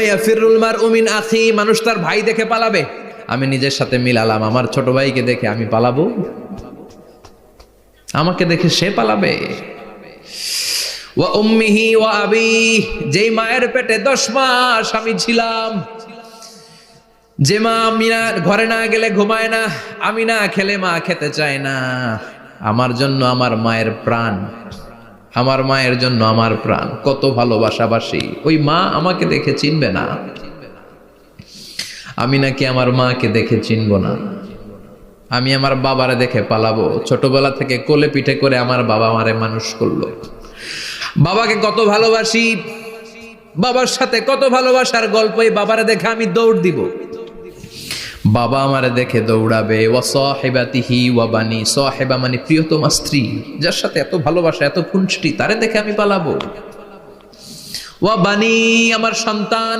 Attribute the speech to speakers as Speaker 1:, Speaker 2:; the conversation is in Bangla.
Speaker 1: ইয়াফিরুল মারউ মিন আখি, মানুষ তার ভাই দেখে পালাবে। আমি নিজের সাথে মিলালাম, আমার ছোট ভাইকে দেখে আমি পালাবো? আমাকে দেখে সে পালাবে? ওয়া উম্মিহি ওয়া আবি, যেই মায়ের পেটে 10 মাস আমি ছিলাম, যে মা আমি না ঘরে না গেলে ঘুমায় না, আমি না খেলে মা খেতে চায় না, আমার জন্য আমার মায়ের প্রাণ, আমার মায়ের জন্য আমার প্রাণ, কত ভালোবাসাবাসী। ওই মা আমাকে দেখে চিনবে না, আমি নাকি আমার মাকে দেখে চিনব না? আমি আমার বাবারে দেখে পালাবো? ছোটবেলা থেকে কোলে পিঠে করে আমার বাবা আমারে মানুষ করলো, বাবাকে কত ভালোবাসি, বাবার সাথে কত ভালোবাসার গল্প, এই বাবারে দেখে আমি দৌড় দিব, বাবা আমারে দেখে দৌড়াবে। ওয়া সাহিবাতিহি ওয়া বানি, সাহিবা মানে প্রিয়তমা স্ত্রী, যার সাথে এত ভালোবাসা এত খুনসুটি, তারে দেখে আমি পালাবো। ওয়া বানি, আমার সন্তান,